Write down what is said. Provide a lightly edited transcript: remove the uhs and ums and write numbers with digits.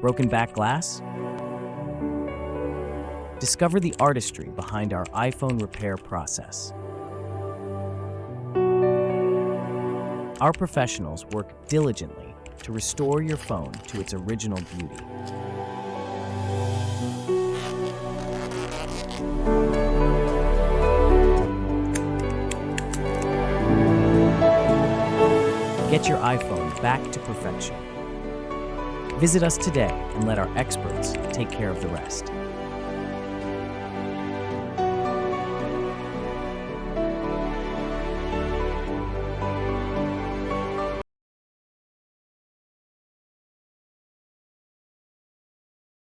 Broken back glass? Discover the artistry behind our iPhone repair process. Our professionals work diligently to restore your phone to its original beauty. Get your iPhone back to perfection. Visit us today and let our experts take care of the rest.